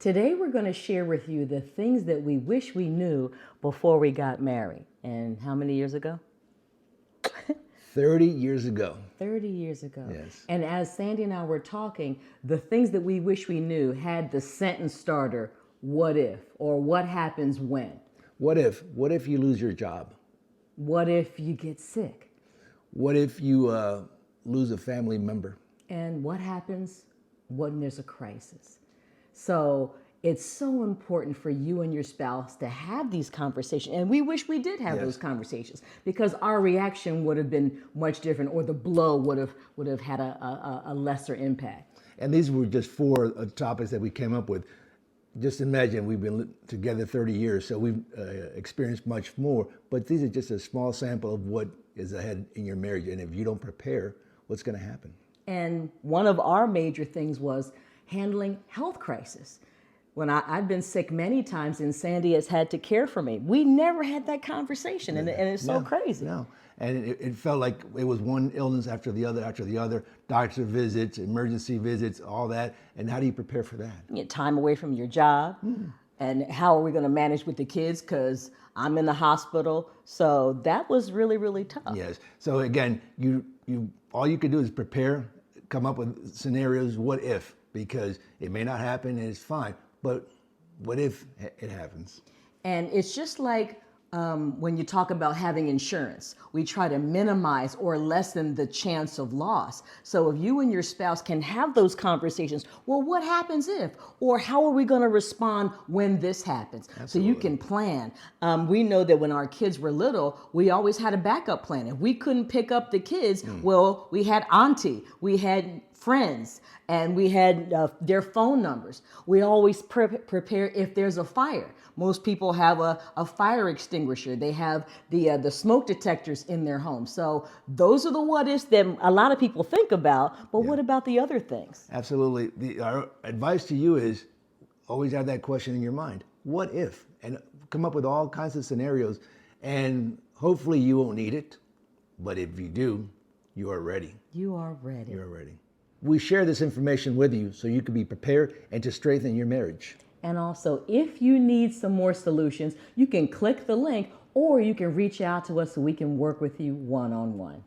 Today we're going to share with you the things that we wish we knew before we got married. And how many years ago? 30 years ago. 30 years ago. Yes. And as Sandy and I were talking, the things that we wish we knew had the sentence starter, what if, or what happens when? What if you lose your job? What if you get sick? What if you lose a family member? And what happens when there's a crisis? So it's so important for you and your spouse to have these conversations. And we wish we did have those conversations, because our reaction would have been much different, or the blow would have had a lesser impact. And these were just four topics that we came up with. Just imagine, we've been together 30 years, so we've experienced much more. But these are just a small sample of what is ahead in your marriage. And if you don't prepare, what's going to happen? And one of our major things was handling health crisis. When I've been sick many times and Sandy has had to care for me. We never had that conversation, and it's so crazy. No, and it felt like it was one illness after the other, doctor visits, emergency visits, all that. And how do you prepare for that? You get time away from your job, and how are we going to manage with the kids, because I'm in the hospital. So that was really, really tough. Yes. So again, you all you can do is prepare, come up with scenarios, what if, because it may not happen and it's fine. But what if it happens? And it's just like when you talk about having insurance, we try to minimize or lessen the chance of loss. So if you and your spouse can have those conversations, well, what happens if? Or how are we going to respond when this happens? Absolutely. So you can plan. We know that when our kids were little, we always had a backup plan. If we couldn't pick up the kids, well, we had auntie, we had friends, and we had their phone numbers. We always prepare if there's a fire. Most people have a fire extinguisher. They have the smoke detectors in their home. So those are the what ifs that a lot of people think about, but what about the other things? Absolutely. Our advice to you is always have that question in your mind. What if? And come up with all kinds of scenarios. And hopefully you won't need it. But if you do, you are ready. You are ready. You are ready. We share this information with you so you can be prepared and to strengthen your marriage. And also, if you need some more solutions, you can click the link, or you can reach out to us so we can work with you one-on-one.